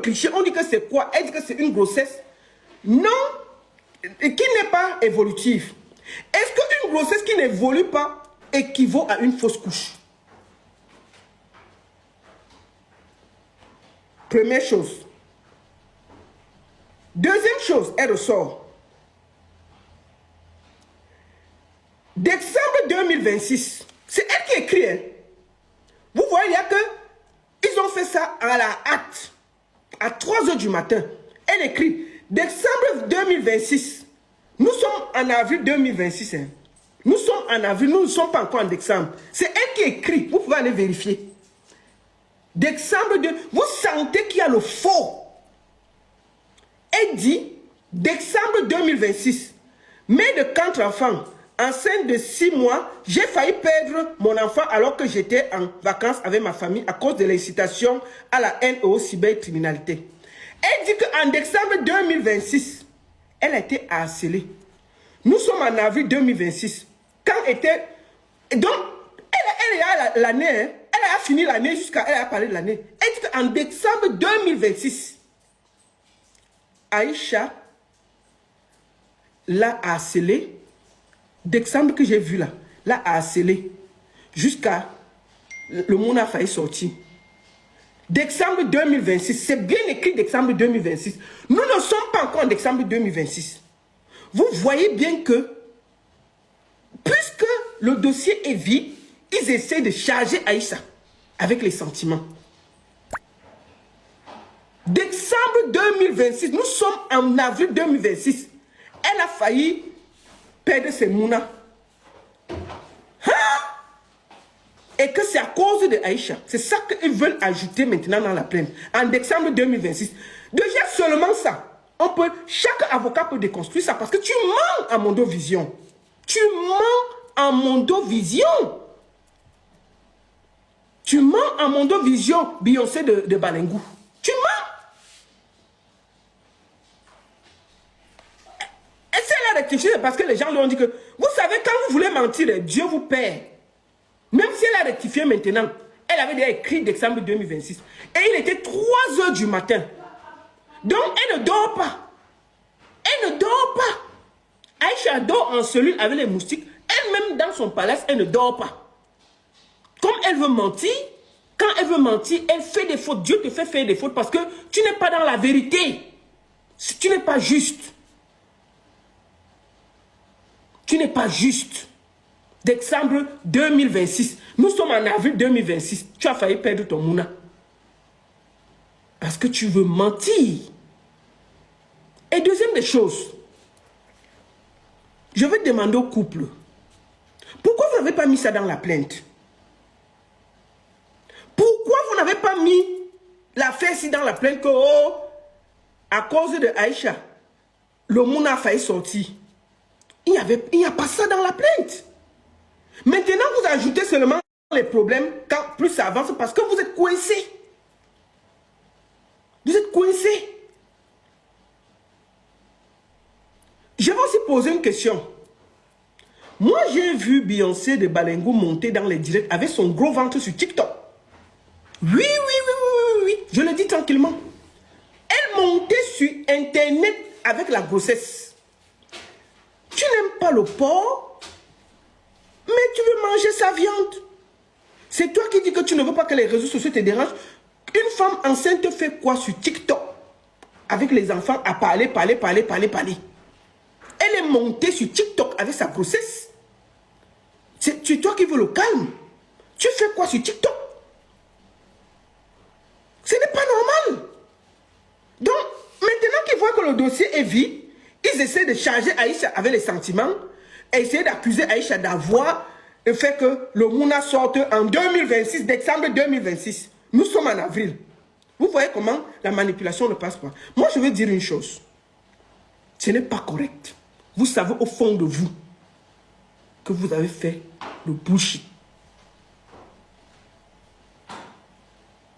cliché, on dit que c'est quoi? Elle dit que c'est une grossesse non, qui n'est pas évolutive. Est-ce qu'une grossesse qui n'évolue pas équivaut à une fausse couche? Première chose. Deuxième chose, elle ressort. Décembre 2026, c'est elle qui écrit. Hein. Vous voyez, il y a que, ils ont fait ça à la hâte, à 3 h du matin. Elle écrit, décembre 2026, nous sommes en avril 2026. Hein. Nous sommes en avril, nous ne sommes pas encore en décembre. C'est elle qui écrit, vous pouvez aller vérifier. Décembre 2, vous sentez qu'il y a le faux. Elle dit, décembre 2026, mère de 4 enfants, enceinte de 6 mois, j'ai failli perdre mon enfant alors que j'étais en vacances avec ma famille à cause de l'incitation à la haine et aux cybercriminalité. Elle dit qu'en décembre 2026, elle a été harcelée. Nous sommes en avril 2026. Quand était... Donc, elle a l'année, hein, elle a fini l'année jusqu'à... Elle a parlé de l'année. Elle dit qu'en décembre 2026, Aïcha l'a harcelé. Décembre que j'ai vu là, l'a harcelé. Jusqu'à... Le monde a failli sortir. Décembre 2026, c'est bien écrit décembre 2026. Nous ne sommes pas encore en décembre 2026. Vous voyez bien que, puisque le dossier est vide, ils essaient de charger Aïcha avec les sentiments. Décembre 2026, nous sommes en avril 2026. Elle a failli perdre ses mounas. Hein? Et que c'est à cause de Aïcha. C'est ça qu'ils veulent ajouter maintenant dans la plainte. En décembre 2026. Déjà seulement ça. On peut, chaque avocat peut déconstruire ça parce que tu mens à Mondo Vision. Tu mens à Mondo Vision. Tu mens à Mondo Vision, Beyoncé de Balengou. Tu mens. Et c'est la rectifié parce que les gens lui ont dit que, vous savez, quand vous voulez mentir, Dieu vous perd. Même si elle a rectifié maintenant, elle avait déjà écrit décembre 2026. Et il était 3 h du matin. Donc, elle ne dort pas. Elle ne dort pas. Aïcha dort en cellule avec les moustiques. Elle-même, dans son palace, elle ne dort pas. Comme elle veut mentir, quand elle veut mentir, elle fait des fautes. Dieu te fait faire des fautes parce que tu n'es pas dans la vérité. Tu n'es pas juste. Tu n'es pas juste. Décembre 2026. Nous sommes en avril 2026. Tu as failli perdre ton mouna. Parce que tu veux mentir. Et deuxième des choses, je vais demander au couple, pourquoi vous n'avez pas mis ça dans la plainte? Pourquoi vous n'avez pas mis l'affaire ici dans la plainte que, oh, à cause de Aïcha, le mouna a failli sortir? Il n'y a pas ça dans la plainte. Maintenant, vous ajoutez seulement les problèmes quand plus ça avance parce que vous êtes coincé. Vous êtes coincé. Je vais aussi poser une question. Moi, j'ai vu Beyoncé de Balengou monter dans les directs avec son gros ventre sur TikTok. Oui. Je le dis tranquillement. Elle montait sur Internet avec la grossesse. Tu n'aimes pas le porc, mais tu veux manger sa viande. C'est toi qui dis que tu ne veux pas que les réseaux sociaux te dérangent. Une femme enceinte fait quoi sur TikTok? Avec les enfants à parler. Elle est montée sur TikTok avec sa grossesse. C'est toi qui veux le calme. Tu fais quoi sur TikTok? Ce n'est pas normal. Donc, maintenant qu'ils voient que le dossier est vide, ils essaient de charger Aïcha avec les sentiments et essayer d'accuser Aïcha d'avoir le fait que le Mouna sorte en 2026, décembre 2026. Nous sommes en avril. Vous voyez comment la manipulation ne passe pas. Moi, je veux dire une chose. Ce n'est pas correct. Vous savez au fond de vous que vous avez fait le bullshit.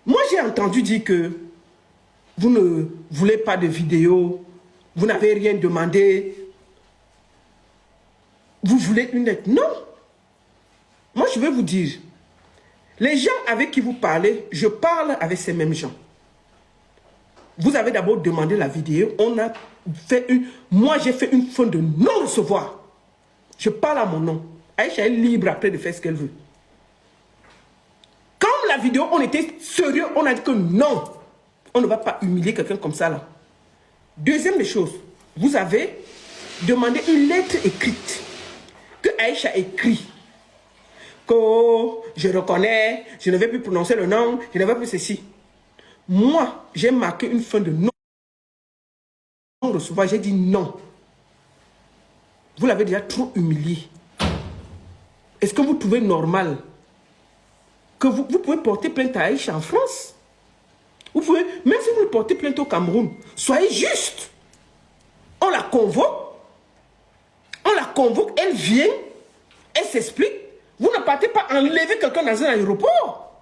Moi, j'ai entendu dire que vous ne voulez pas de vidéo, vous n'avez rien demandé, vous voulez une lettre. Non. Moi, je vais vous dire, les gens avec qui vous parlez, je parle avec ces mêmes gens. vous avez d'abord demandé la vidéo. On a fait une... Moi, j'ai fait une fin de non-recevoir. Je parle à mon nom. Aïcha est libre après de faire ce qu'elle veut. Quand la vidéo, on était sérieux, on a dit que non, on ne va pas humilier quelqu'un comme ça là. Deuxième des choses, vous avez demandé une lettre écrite que Aïcha écrit. Que je reconnais, je ne vais plus prononcer le nom, je ne vais plus ceci. Moi, j'ai marqué une fin de non-recevoir. J'ai dit non. Vous l'avez déjà trop humilié. Est-ce que vous trouvez normal que vous pouvez porter plainte à Aïcha en France? Vous pouvez, même si vous le portez plainte au Cameroun, soyez juste. On la convoque. On la convoque, elle vient, elle s'explique. Vous ne partez pas enlever quelqu'un dans un aéroport.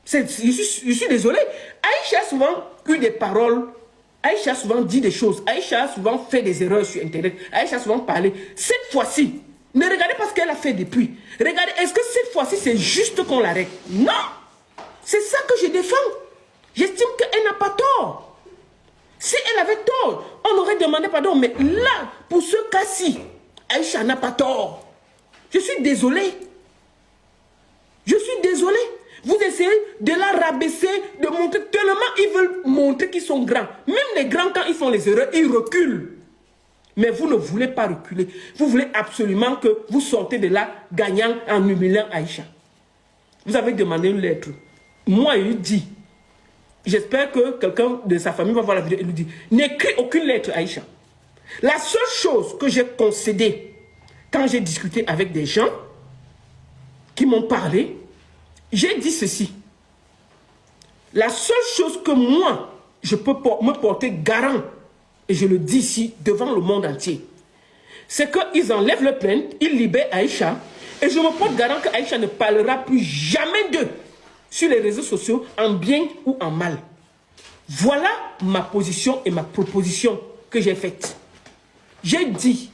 Je suis désolé. Aïcha a souvent eu des paroles. Aïcha a souvent dit des choses. Aïcha a souvent fait des erreurs sur Internet. Aïcha a souvent parlé. Cette fois-ci, ne regardez pas ce qu'elle a fait depuis. Regardez, est-ce que cette fois-ci, c'est juste qu'on l'arrête? Non. C'est ça que je défends. J'estime qu'elle n'a pas tort. Si elle avait tort, on aurait demandé pardon. Mais là, pour ce cas-ci, Aïcha n'a pas tort. Je suis désolé. Je suis désolé. Vous essayez de la rabaisser, de montrer tellement ils veulent montrer qu'ils sont grands. Même les grands, quand ils font les erreurs, ils reculent. Mais vous ne voulez pas reculer. Vous voulez absolument que vous sortez de là gagnant en humiliant Aïcha. Vous avez demandé une lettre. Moi, il lui dit, j'espère que quelqu'un de sa famille va voir la vidéo, il lui dit, n'écris aucune lettre Aïcha. La seule chose que j'ai concédé quand j'ai discuté avec des gens qui m'ont parlé, j'ai dit ceci. La seule chose que moi, je peux me porter garant, et je le dis ici devant le monde entier, c'est qu'ils enlèvent le plainte, ils libèrent Aïcha, et je me porte garant que Aïcha ne parlera plus jamais d'eux sur les réseaux sociaux, en bien ou en mal. Voilà ma position et ma proposition que j'ai faite. J'ai dit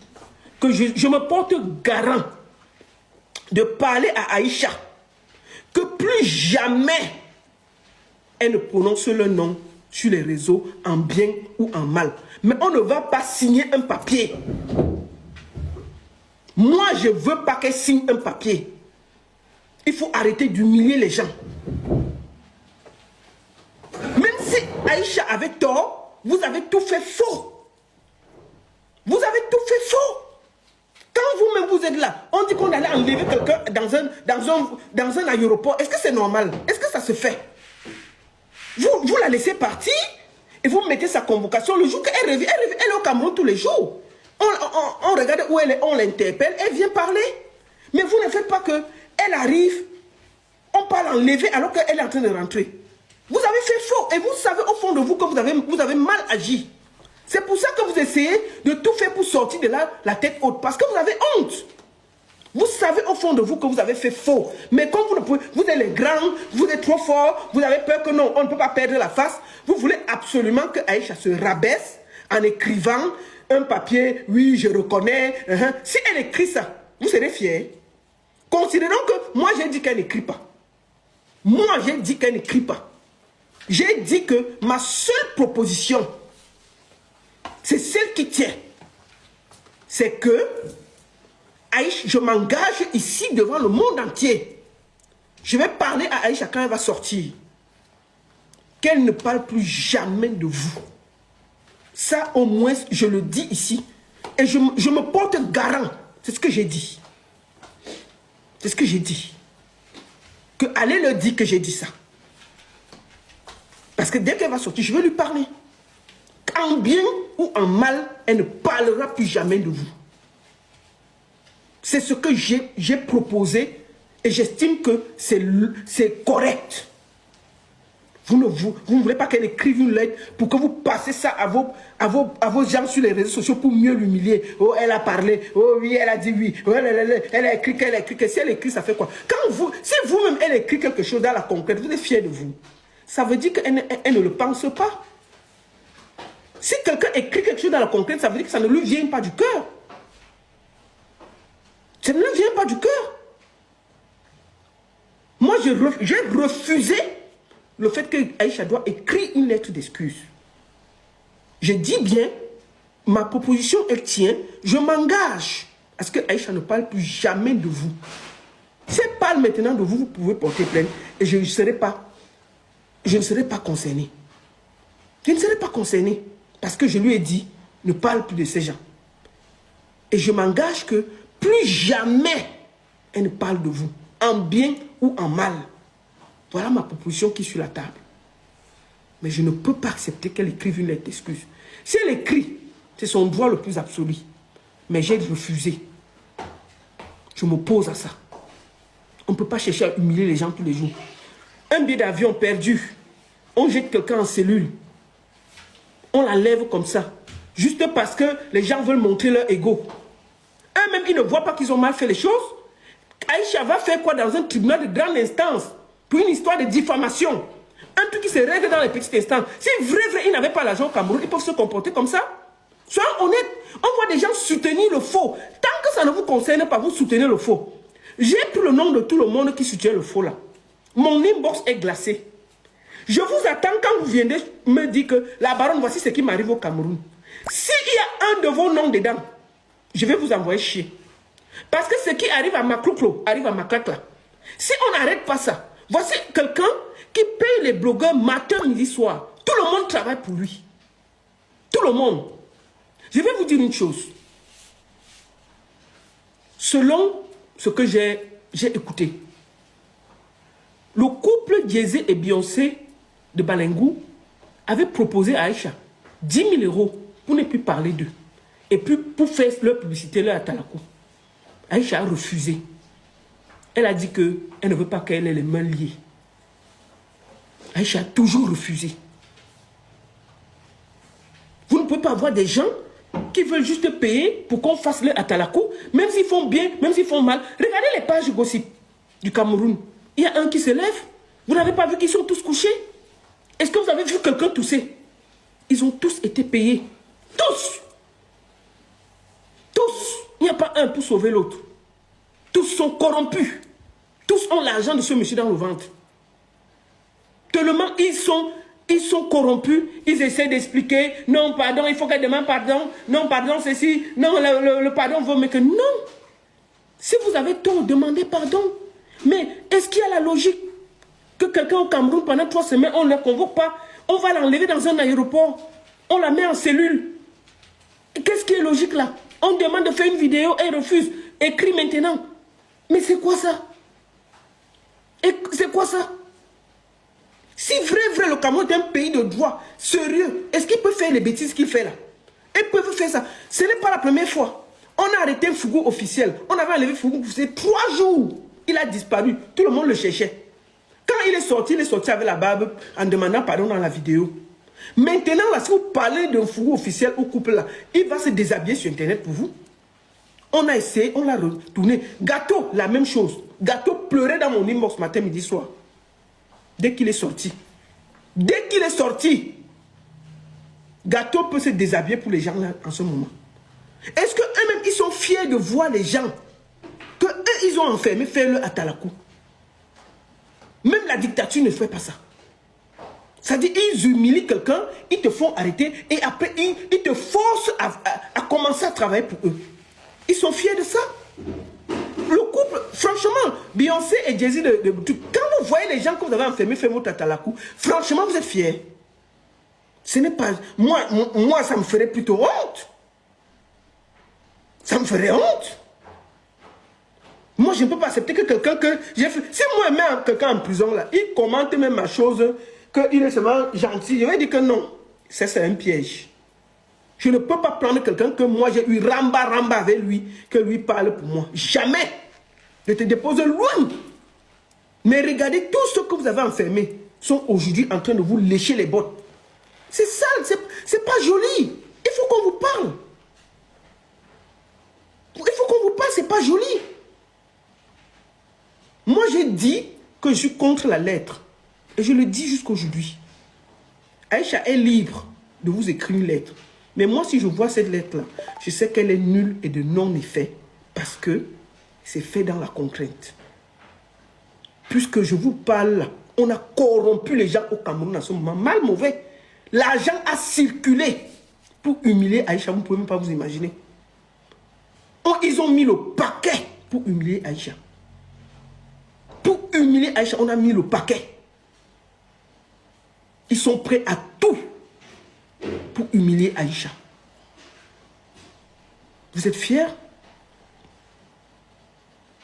que je me porte garant de parler à Aïcha que plus jamais elle ne prononce le nom sur les réseaux en bien ou en mal. Mais on ne va pas signer un papier. Moi, je ne veux pas qu'elle signe un papier. Il faut arrêter d'humilier les gens. Même si Aïcha avait tort, vous avez tout fait faux. Vous avez tout fait faux. Quand vous-même vous êtes là, on dit qu'on allait enlever quelqu'un dans un aéroport. Est-ce que c'est normal? Est-ce que ça se fait? Vous la laissez partir et vous mettez sa convocation le jour qu'elle revient. Elle est au Cameroun tous les jours. On regarde où elle est, on l'interpelle, elle vient parler. Mais vous ne faites pas que elle arrive, on parle enlever alors qu'elle est en train de rentrer. Vous avez fait faux et vous savez au fond de vous que vous avez mal agi. C'est pour ça que vous essayez de tout faire pour sortir de là la tête haute. Parce que vous avez honte. Vous savez au fond de vous que vous avez fait faux. Mais comme vous ne pouvez, vous êtes les grands, vous êtes trop forts, vous avez peur que non, on ne peut pas perdre la face. Vous voulez absolument que Aïcha se rabaisse en écrivant un papier, oui, je reconnais. Si elle écrit ça, vous serez fiers. Considérons que moi j'ai dit qu'elle n'écrit pas. Moi j'ai dit qu'elle n'écrit pas. J'ai dit que ma seule proposition, c'est celle qui tient. C'est que Aïcha, je m'engage ici devant le monde entier. Je vais parler à Aïcha quand elle va sortir. Qu'elle ne parle plus jamais de vous. Ça, au moins, je le dis ici. Et je me porte garant. C'est ce que j'ai dit. C'est ce que j'ai dit. Que allez le dire que j'ai dit ça. Parce que dès qu'elle va sortir, je vais lui parler. En bien ou en mal, elle ne parlera plus jamais de vous. C'est ce que j'ai proposé et j'estime que c'est correct. Vous ne voulez pas qu'elle écrive une lettre pour que vous passez ça à vos gens sur les réseaux sociaux pour mieux l'humilier. Oh, elle a parlé. Oh oui, elle a dit oui. Oh, elle a écrit qu'elle a écrit. Si elle écrit, ça fait quoi? Si vous-même, elle écrit quelque chose dans la concrète, vous êtes fier de vous. Ça veut dire qu'elle ne le pense pas. Si quelqu'un écrit quelque chose dans la concrète, ça veut dire que ça ne lui vient pas du cœur. Ça ne lui vient pas du cœur. Moi, j'ai refusé le fait que Aïcha doit écrire une lettre d'excuse. Je dis bien, ma proposition, elle tient. Je m'engage à ce que Aïcha ne parle plus jamais de vous. Si elle parle maintenant de vous, vous pouvez porter plainte et je ne serai pas concerné. Je ne serai pas concerné parce que je lui ai dit, ne parle plus de ces gens. Et je m'engage que plus jamais elle ne parle de vous, en bien ou en mal. Voilà ma proposition qui est sur la table. Mais je ne peux pas accepter qu'elle écrive une lettre d'excuse. Si elle écrit, c'est son droit le plus absolu. Mais j'ai refusé. Je m'oppose à ça. On ne peut pas chercher à humilier les gens tous les jours. Un billet d'avion perdu. On jette quelqu'un en cellule. On l'enlève comme ça. Juste parce que les gens veulent montrer leur ego. Eux-mêmes, ils ne voient pas qu'ils ont mal fait les choses. Aïcha va faire quoi dans un tribunal de grande instance pour une histoire de diffamation? Un truc qui se règle dans les petites instances. Si vrai, ils n'avaient pas l'argent au Cameroun, ils peuvent se comporter comme ça. Soyons honnêtes, on voit des gens soutenir le faux. Tant que ça ne vous concerne pas, vous soutenez le faux. J'ai pris le nom de tout le monde qui soutient le faux là. Mon inbox est glacé. Je vous attends quand vous viendrez me dire que la baronne, voici ce qui m'arrive au Cameroun. S'il y a un de vos noms dedans, je vais vous envoyer chier. Parce que ce qui arrive à Maclouclo arrive à Maclacla. Si on n'arrête pas ça, voici quelqu'un qui paye les blogueurs matin, midi, soir. Tout le monde travaille pour lui. Tout le monde. Je vais vous dire une chose. Selon ce que j'ai écouté, le couple Jay-Z et Beyoncé de Balengou avait proposé à Aïcha 10 000 € pour ne plus parler d'eux. Et puis pour faire leur publicité, leur atalakou. Aïcha a refusé. Elle a dit qu'elle ne veut pas qu'elle ait les mains liées. Aïcha a toujours refusé. Vous ne pouvez pas avoir des gens qui veulent juste payer pour qu'on fasse leur atalakou, même s'ils font bien, même s'ils font mal. Regardez les pages gossip du Cameroun. Il y a un qui se lève. Vous n'avez pas vu qu'ils sont tous couchés? Est-ce que vous avez vu quelqu'un tousser? Ils ont tous été payés. Tous. Tous. Il n'y a pas un pour sauver l'autre. Tous sont corrompus. Tous ont l'argent de ce monsieur dans le ventre. Tellement ils sont corrompus. Ils essaient d'expliquer. Non, pardon, il faut qu'elle demande pardon. Non, pardon, ceci. Non, le pardon vaut mieux que... Non. Si vous avez tort, demandez pardon. Mais est-ce qu'il y a la logique que quelqu'un au Cameroun, pendant 3 semaines, on ne le convoque pas, on va l'enlever dans un aéroport, on la met en cellule? Qu'est-ce qui est logique là? On demande de faire une vidéo, elle refuse. Écrit maintenant. Mais c'est quoi ça? C'est quoi ça? Si vrai, le Cameroun est un pays de droit, sérieux, est-ce qu'il peut faire les bêtises qu'il fait là? Ils peuvent faire ça. Ce n'est pas la première fois. On a arrêté un Fougou officiel. On avait enlevé Fougou officiel 3 jours. Il a disparu. Tout le monde le cherchait. Quand il est sorti avec la barbe en demandant pardon dans la vidéo. Maintenant, là, si vous parlez d'un Fougou officiel au couple là, il va se déshabiller sur Internet pour vous. On a essayé, on l'a retourné. Gâteau, la même chose. Gâteau pleurait dans mon inbox matin, midi, soir. Dès qu'il est sorti. Dès qu'il est sorti. Gâteau peut se déshabiller pour les gens là en ce moment. Est-ce qu'eux-mêmes, ils sont fiers de voir les gens que eux, ils ont enfermés, faire le atalakou? Même la dictature ne fait pas ça. C'est-à-dire, ils humilient quelqu'un, ils te font arrêter et après, ils te forcent à commencer à travailler pour eux. Ils sont fiers de ça. Le couple, franchement, Beyoncé et Jay-Z, quand vous voyez les gens que vous avez enfermés faire votre atalakou, franchement, vous êtes fiers. Ce n'est pas... Moi, ça me ferait plutôt honte. Ça me ferait honte. Moi, je ne peux pas accepter que quelqu'un que j'ai fait... Si moi, je mets quelqu'un en prison, là, il commente même ma chose, qu'il est seulement gentil. Je vais dire que non. Ça, c'est un piège. Je ne peux pas prendre quelqu'un que moi, j'ai eu ramba avec lui, que lui parle pour moi. Jamais. Je te dépose loin. Mais regardez, tous ceux que vous avez enfermés sont aujourd'hui en train de vous lécher les bottes. C'est sale, c'est pas joli. Il faut qu'on vous parle. Il faut qu'on vous parle, c'est pas joli. Moi, j'ai dit que je suis contre la lettre. Et je le dis jusqu'aujourd'hui. Aïcha est libre de vous écrire une lettre. Mais moi, si je vois cette lettre-là, je sais qu'elle est nulle et de non-effet. Parce que c'est fait dans la contrainte. Puisque je vous parle là, On a corrompu les gens au Cameroun en ce moment. Mal mauvais. L'argent a circulé pour humilier Aïcha. Vous ne pouvez même pas vous imaginer. Ils ont mis le paquet pour humilier Aïcha. Pour humilier Aïcha, on a mis le paquet. Ils sont prêts à tout pour humilier Aïcha. Vous êtes fiers?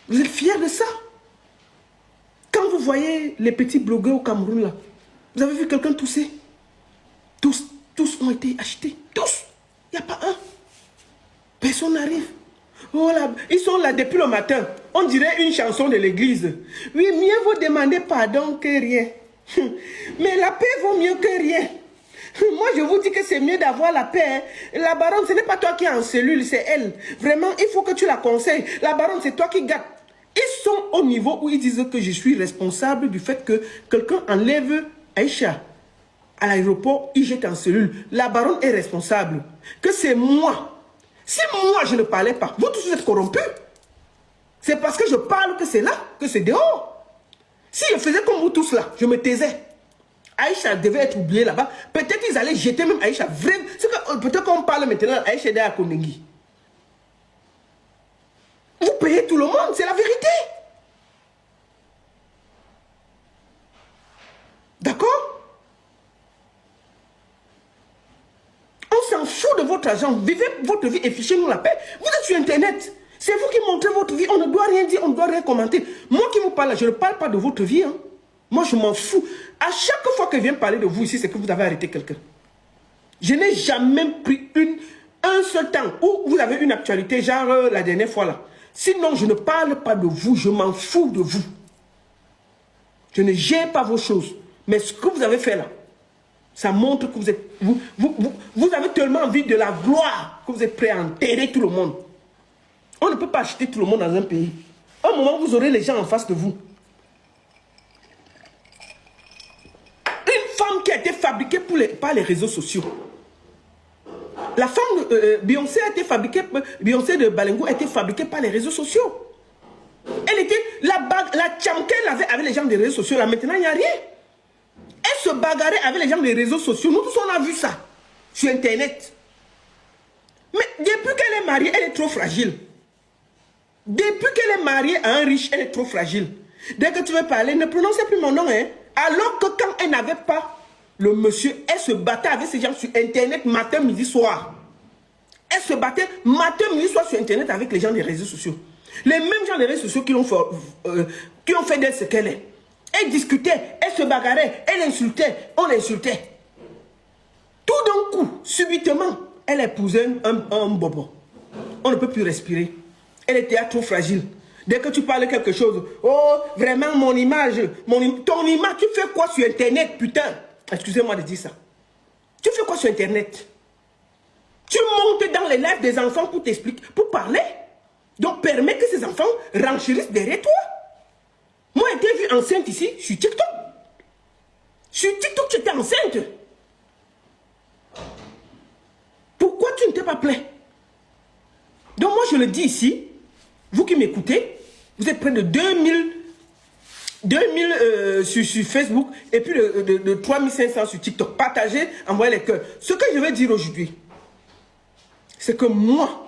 Vous êtes fiers de ça? Quand vous voyez les petits blogueurs au Cameroun, là, vous avez vu quelqu'un tousser? Tous ont été achetés. Tous. Il n'y a pas un. Personne n'arrive. Oh là, ils sont là depuis le matin. On dirait une chanson de l'église. Oui, mieux vaut demander pardon que rien. Mais la paix vaut mieux que rien. Moi, je vous dis que c'est mieux d'avoir la paix. Hein. La baronne, ce n'est pas toi qui es en cellule, c'est elle. Vraiment, il faut que tu la conseilles. La baronne, c'est toi qui gâtes. Ils sont au niveau où ils disent que je suis responsable du fait que quelqu'un enlève Aïcha à l'aéroport, il jette en cellule. La baronne est responsable. Que c'est moi. Si moi, je ne parlais pas, vous tous êtes corrompus. C'est parce que je parle que c'est là, que c'est dehors. Si je faisais comme vous tous là, je me taisais. Aïcha devait être oubliée là-bas. Peut-être qu'ils allaient jeter même Aïcha. Peut-être qu'on parle maintenant d'Aïcha à Kondengi. Vous payez tout le monde, c'est la vérité. D'accord? On s'en fout de votre argent. Vivez votre vie et fichez-nous la paix. Vous êtes sur Internet. C'est vous qui montrez votre vie. On ne doit rien dire, on ne doit rien commenter. Moi qui vous parle, je ne parle pas de votre vie. Hein. Moi, je m'en fous. À chaque fois que je viens parler de vous ici, c'est que vous avez arrêté quelqu'un. Je n'ai jamais pris un seul temps où vous avez une actualité, genre la dernière fois là. Sinon, je ne parle pas de vous, je m'en fous de vous. Je ne gère pas vos choses. Mais ce que vous avez fait là, ça montre que vous êtes... Vous avez tellement envie de la gloire que vous êtes prêt à enterrer tout le monde. On ne peut pas acheter tout le monde dans un pays. À un moment, vous aurez les gens en face de vous. Une femme qui a été fabriquée par les réseaux sociaux. La femme de Beyoncé a été fabriquée, Beyoncé de Balengo a été fabriquée par les réseaux sociaux. Elle était, la cham qu'elle avait avec les gens des réseaux sociaux, là maintenant il n'y a rien. Elle se bagarrait avec les gens des réseaux sociaux. Nous tous on a vu ça sur Internet. Mais depuis qu'elle est mariée, elle est trop fragile. Depuis qu'elle est mariée à un riche, elle est trop fragile. Dès que tu veux parler, ne prononcez plus mon nom. Hein. Alors que quand elle n'avait pas le monsieur, elle se battait avec ces gens sur Internet matin, midi, soir. Elle se battait matin, midi, soir sur Internet avec les gens des réseaux sociaux. Les mêmes gens des réseaux sociaux qui ont fait d'elle ce qu'elle est. Elle discutait, elle se bagarrait, elle insultait, on l'insultait. Tout d'un coup, subitement, elle épousait un bobo. On ne peut plus respirer. Elle était trop fragile. Dès que tu parles quelque chose, oh, vraiment mon image, ton image, tu fais quoi sur Internet, putain? Excusez-moi de dire ça. Tu fais quoi sur Internet? Tu montes dans les lives des enfants pour t'expliquer, pour parler. Donc, permets que ces enfants renchérissent derrière toi. Moi, j'ai été vue enceinte ici, sur TikTok. Sur TikTok, tu étais enceinte. Pourquoi tu ne t'es pas plaint? Donc, moi, je le dis ici, vous qui m'écoutez, vous êtes près de 2000 sur Facebook et puis de 3500 sur TikTok. Partagez, envoyez les cœurs. Ce que je vais dire aujourd'hui, c'est que moi,